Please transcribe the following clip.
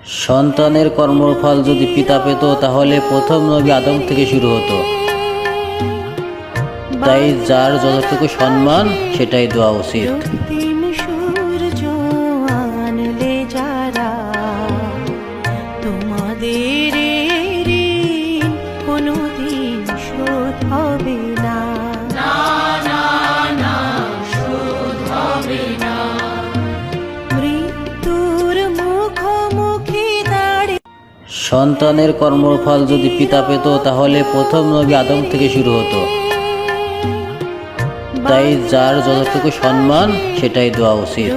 সন্তানের কর্মফল যদি পিতা পেত তাহলে প্রথম নবী আদম থেকে শুরু হতো। তাই যার যতটুকু সম্মান সেটাই দেওয়া উচিত। তোমাদের ঋণ কোনোদিন শোধ হবে না, মৃত্যুর মুখোমুখি দাঁড়িয়ে। সন্তানের কর্মফল যদি পিতা পেত তাহলে প্রথম নবী আদম থেকে শুরু হতো। তাই যার যতটুকু সম্মান সেটাই দেওয়া উচিত।